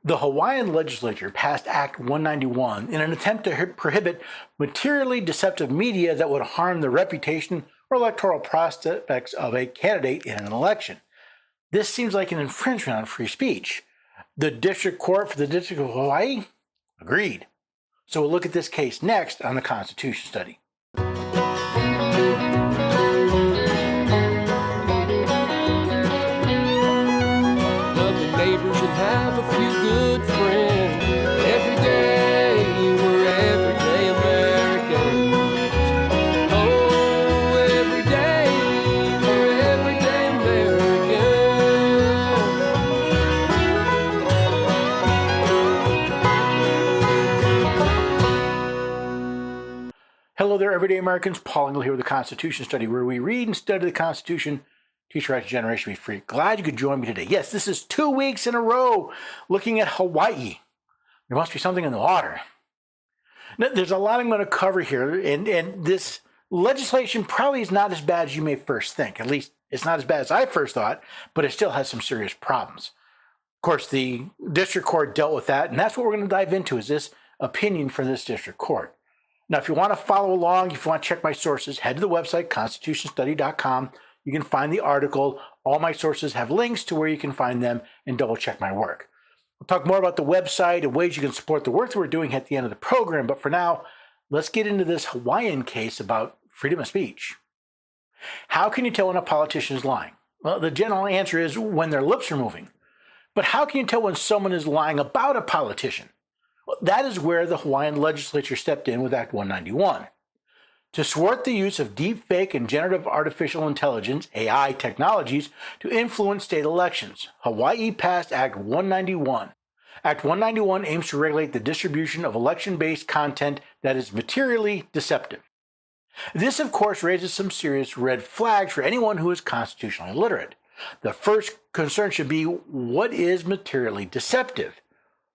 The Hawaiian legislature passed Act 191 in an attempt to prohibit materially deceptive media that would harm the reputation or electoral prospects of a candidate in an election. This seems like an infringement on free speech. The District Court for the District of Hawaii agreed. So we'll look at this case next on the Constitution Study. Neighbors and have a few good friends. Every day we're everyday Americans. Oh, every day we're everyday Americans. Hello there, everyday Americans. Paul Engel here with the Constitution Study, where we read and study the Constitution. Teach your right to generation be free. Glad you could join me today. Yes, this is 2 weeks in a row looking at Hawaii. There must be something in the water. Now, there's a lot I'm going to cover here, and this legislation probably is not as bad as you may first think. At least it's not as bad as I first thought, but it still has some serious problems. Of course, the district court dealt with that, and that's what we're going to dive into, is this opinion from this district court. Now, if you want to follow along, if you want to check my sources, head to the website, constitutionstudy.com. You can find the article. All my sources have links to where you can find them and double check my work. We'll talk more about the website and ways you can support the work that we're doing at the end of the program. But for now, let's get into this Hawaiian case about freedom of speech. How can you tell when a politician is lying? Well, the general answer is when their lips are moving. But how can you tell when someone is lying about a politician? Well, that is where the Hawaiian legislature stepped in with Act 191. To thwart the use of deepfake and generative artificial intelligence, AI technologies, to influence state elections, Hawaii passed Act 191. Act 191 aims to regulate the distribution of election-based content that is materially deceptive. This, of course, raises some serious red flags for anyone who is constitutionally literate. The first concern should be, what is materially deceptive?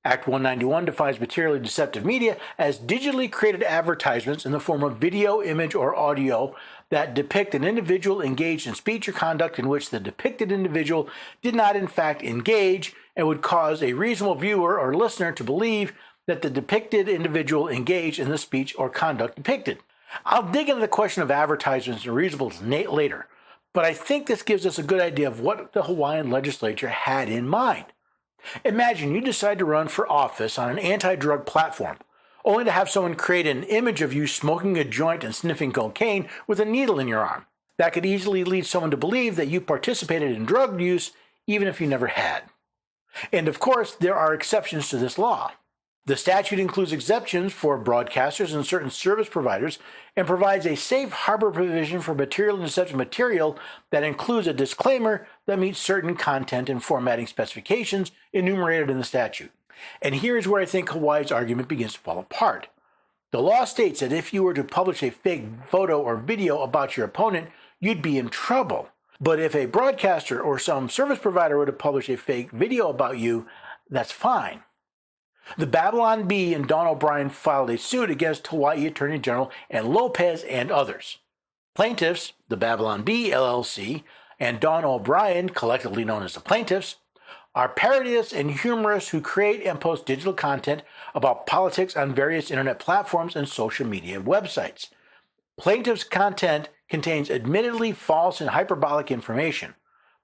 Act 191 defines materially deceptive media as digitally created advertisements in the form of video, image, or audio that depict an individual engaged in speech or conduct in which the depicted individual did not in fact engage and would cause a reasonable viewer or listener to believe that the depicted individual engaged in the speech or conduct depicted. I'll dig into the question of advertisements and reasonableness later, but I think this gives us a good idea of what the Hawaiian legislature had in mind. Imagine you decide to run for office on an anti-drug platform, only to have someone create an image of you smoking a joint and sniffing cocaine with a needle in your arm. That could easily lead someone to believe that you participated in drug use, even if you never had. And of course, there are exceptions to this law. The statute includes exceptions for broadcasters and certain service providers and provides a safe harbor provision for material and deceptive material that includes a disclaimer that meets certain content and formatting specifications enumerated in the statute. And here's where I think Hawaii's argument begins to fall apart. The law states that if you were to publish a fake photo or video about your opponent, you'd be in trouble. But if a broadcaster or some service provider were to publish a fake video about you, that's fine. The Babylon Bee and Don O'Brien filed a suit against Hawaii Attorney General and Lopez and others. Plaintiffs, the Babylon Bee LLC, and Don O'Brien, collectively known as the plaintiffs, are parodists and humorists who create and post digital content about politics on various internet platforms and social media websites. Plaintiffs' content contains admittedly false and hyperbolic information.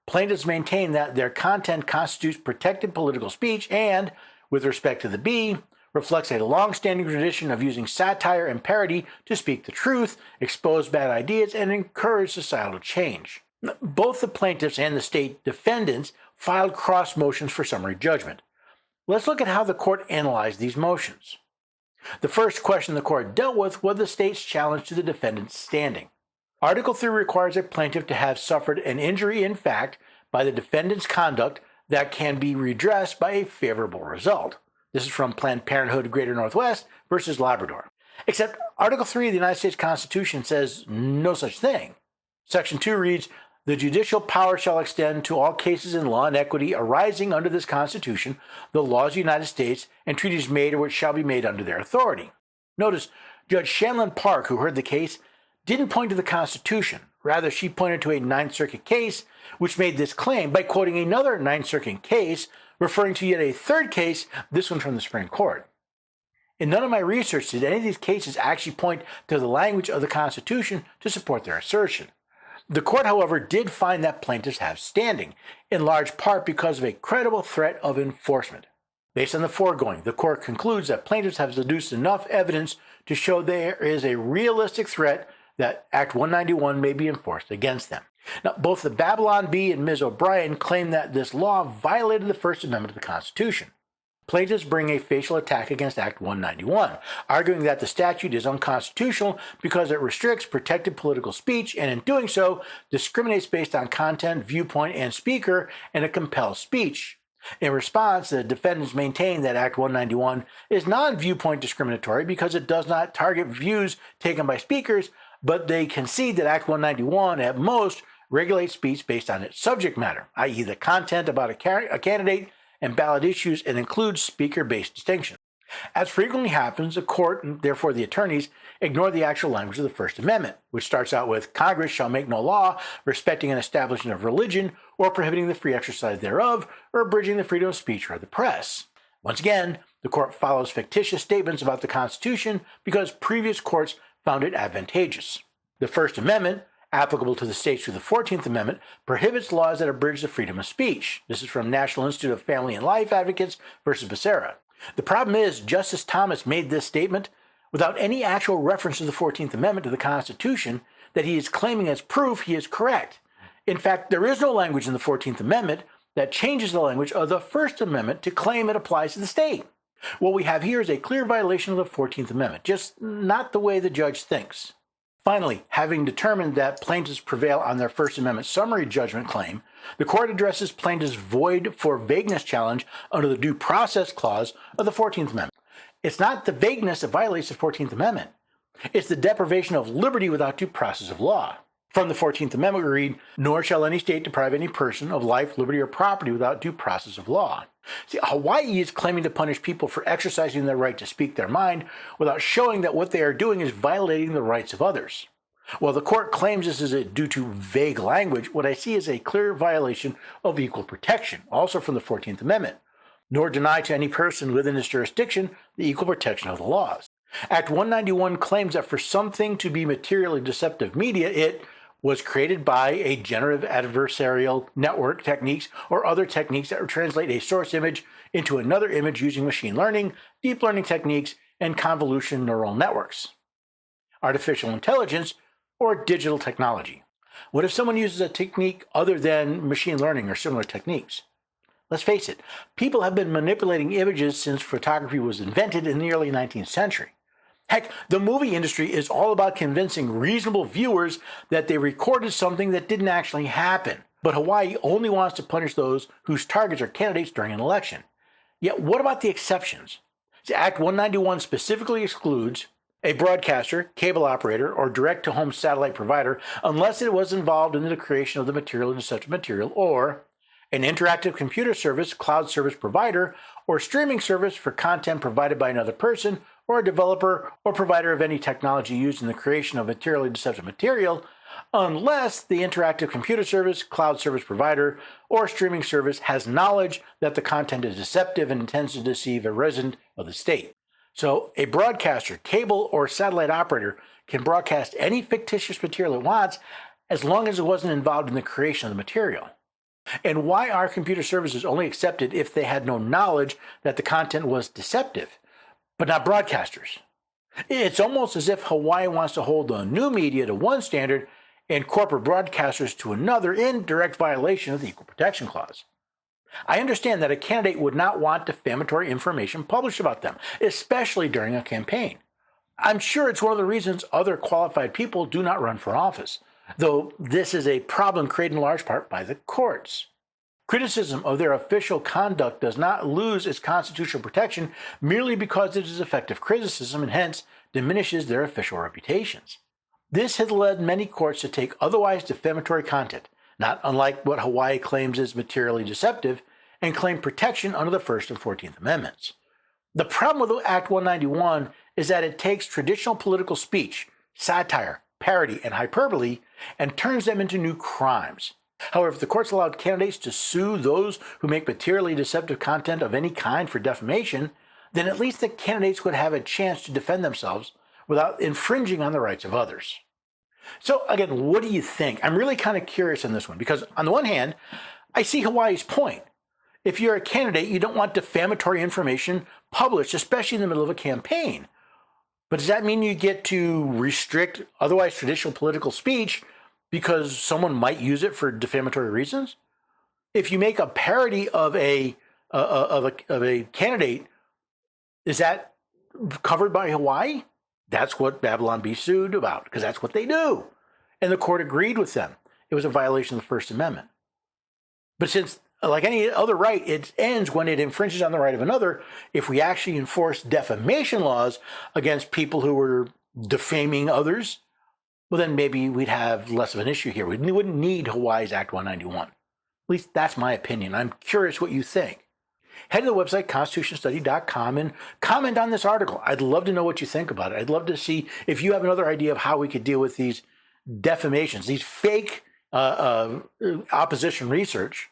Plaintiffs maintain that their content constitutes protected political speech and, with respect to the Bee, reflects a long-standing tradition of using satire and parody to speak the truth, expose bad ideas, and encourage societal change. Both the plaintiffs and the state defendants filed cross motions for summary judgment. Let's look at how the court analyzed these motions. The first question the court dealt with was the state's challenge to the defendant's standing. Article 3 requires a plaintiff to have suffered an injury in fact by the defendant's conduct that can be redressed by a favorable result. This is from Planned Parenthood Greater Northwest versus Labrador. Except Article 3 of the United States Constitution says no such thing. Section 2 reads, "The judicial power shall extend to all cases in law and equity arising under this Constitution, the laws of the United States, and treaties made or which shall be made under their authority." Notice, Judge Shanlin Park, who heard the case, didn't point to the Constitution. Rather, she pointed to a Ninth Circuit case which made this claim by quoting another Ninth Circuit case, referring to yet a third case, this one from the Supreme Court. In none of my research did any of these cases actually point to the language of the Constitution to support their assertion. The court, however, did find that plaintiffs have standing, in large part because of a credible threat of enforcement. Based on the foregoing, the court concludes that plaintiffs have deduced enough evidence to show there is a realistic threat that Act 191 may be enforced against them. Now, both the Babylon Bee and Ms. O'Brien claim that this law violated the First Amendment of the Constitution. Plaintiffs bring a facial attack against Act 191, arguing that the statute is unconstitutional because it restricts protected political speech and in doing so discriminates based on content, viewpoint, and speaker, and it compels speech. In response, the defendants maintain that Act 191 is non-viewpoint discriminatory because it does not target views taken by speakers, but they concede that Act 191 at most regulates speech based on its subject matter, i.e. the content about a candidate and ballot issues, and includes speaker-based distinction. As frequently happens, the court, and therefore the attorneys, ignore the actual language of the First Amendment, which starts out with, Congress shall make no law respecting an establishment of religion or prohibiting the free exercise thereof or abridging the freedom of speech or the press. Once again, the court follows fictitious statements about the Constitution because previous courts found it advantageous. The First Amendment, applicable to the states through the 14th Amendment, prohibits laws that abridge the freedom of speech. This is from National Institute of Family and Life Advocates versus Becerra. The problem is, Justice Thomas made this statement without any actual reference to the 14th Amendment to the Constitution that he is claiming as proof he is correct. In fact, there is no language in the 14th Amendment that changes the language of the First Amendment to claim it applies to the state. What we have here is a clear violation of the 14th Amendment, just not the way the judge thinks. Finally, having determined that plaintiffs prevail on their First Amendment summary judgment claim, the court addresses plaintiffs' void for vagueness challenge under the Due Process Clause of the 14th Amendment. It's not the vagueness that violates the 14th Amendment. It's the deprivation of liberty without due process of law. From the 14th Amendment we read, nor shall any state deprive any person of life, liberty, or property without due process of law. See, Hawaii is claiming to punish people for exercising their right to speak their mind without showing that what they are doing is violating the rights of others. While the court claims this is due to vague language, what I see is a clear violation of equal protection, also from the 14th Amendment, nor deny to any person within its jurisdiction the equal protection of the laws. Act 191 claims that for something to be materially deceptive media, it was created by a generative adversarial network techniques or other techniques that translate a source image into another image using machine learning, deep learning techniques, and convolution neural networks, artificial intelligence, or digital technology. What if someone uses a technique other than machine learning or similar techniques? Let's face it, people have been manipulating images since photography was invented in the early 19th century. Heck, the movie industry is all about convincing reasonable viewers that they recorded something that didn't actually happen. But Hawaii only wants to punish those whose targets are candidates during an election. Yet what about the exceptions? See, Act 191 specifically excludes a broadcaster, cable operator, or direct-to-home satellite provider unless it was involved in the creation of the material and deceptive material, or an interactive computer service, cloud service provider, or streaming service for content provided by another person, or a developer or provider of any technology used in the creation of materially deceptive material, unless the interactive computer service, cloud service provider, or streaming service has knowledge that the content is deceptive and intends to deceive a resident of the state. So a broadcaster, cable, or satellite operator can broadcast any fictitious material it wants as long as it wasn't involved in the creation of the material. And why are computer services only accepted if they had no knowledge that the content was deceptive, but not broadcasters? It's almost as if Hawaii wants to hold the new media to one standard and corporate broadcasters to another in direct violation of the Equal Protection Clause. I understand that a candidate would not want defamatory information published about them, especially during a campaign. I'm sure it's one of the reasons other qualified people do not run for office, though this is a problem created in large part by the courts. Criticism of their official conduct does not lose its constitutional protection merely because it is effective criticism and hence diminishes their official reputations. This has led many courts to take otherwise defamatory content, not unlike what Hawaii claims is materially deceptive, and claim protection under the First and 14th Amendments. The problem with Act 191 is that it takes traditional political speech, satire, parody, and hyperbole and turns them into new crimes. However, if the courts allowed candidates to sue those who make materially deceptive content of any kind for defamation, then at least the candidates would have a chance to defend themselves without infringing on the rights of others. So again, what do you think? I'm really kind of curious on this one because on the one hand, I see Hawaii's point. If you're a candidate, you don't want defamatory information published, especially in the middle of a campaign. But does that mean you get to restrict otherwise traditional political speech because someone might use it for defamatory reasons? If you make a parody of a candidate, is that covered by Hawaii? That's what Babylon Bee sued about, because that's what they do. And the court agreed with them. It was a violation of the First Amendment. But since, like any other right, it ends when it infringes on the right of another, if we actually enforce defamation laws against people who were defaming others, well, then maybe we'd have less of an issue here. We wouldn't need Hawaii's Act 191. At least that's my opinion. I'm curious what you think. Head to the website, constitutionstudy.com, and comment on this article. I'd love to know what you think about it. I'd love to see if you have another idea of how we could deal with these defamations, these fake opposition research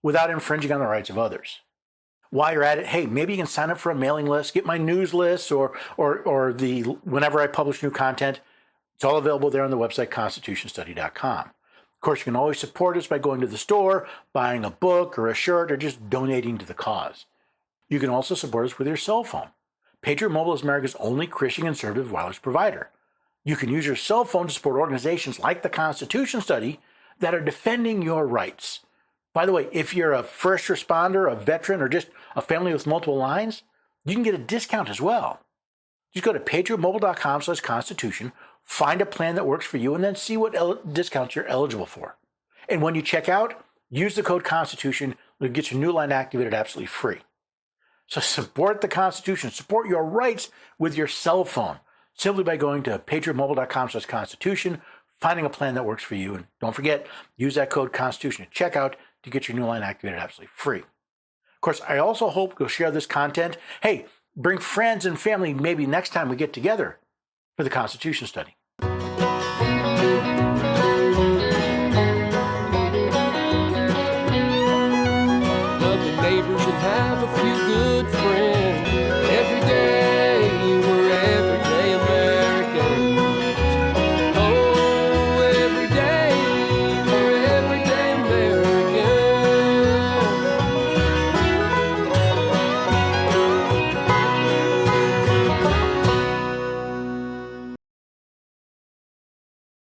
without infringing on the rights of others. While you're at it, hey, maybe you can sign up for a mailing list, get my news list, or the whenever I publish new content. It's all available there on the website, constitutionstudy.com. Of course, you can always support us by going to the store, buying a book or a shirt, or just donating to the cause. You can also support us with your cell phone. Patriot Mobile is America's only Christian conservative wireless provider. You can use your cell phone to support organizations like the Constitution Study that are defending your rights. By the way, if you're a first responder, a veteran, or just a family with multiple lines, you can get a discount as well. Just go to patriotmobile.com/constitution, find a plan that works for you, and then see what discounts you're eligible for. And when you check out, use the code Constitution. It'll get your new line activated absolutely free. So support the Constitution, support your rights with your cell phone, simply by going to patriotmobile.com/constitution, finding a plan that works for you. And don't forget, use that code Constitution at checkout to get your new line activated absolutely free. Of course, I also hope you'll share this content. Hey, bring friends and family maybe next time we get together for the Constitution Study.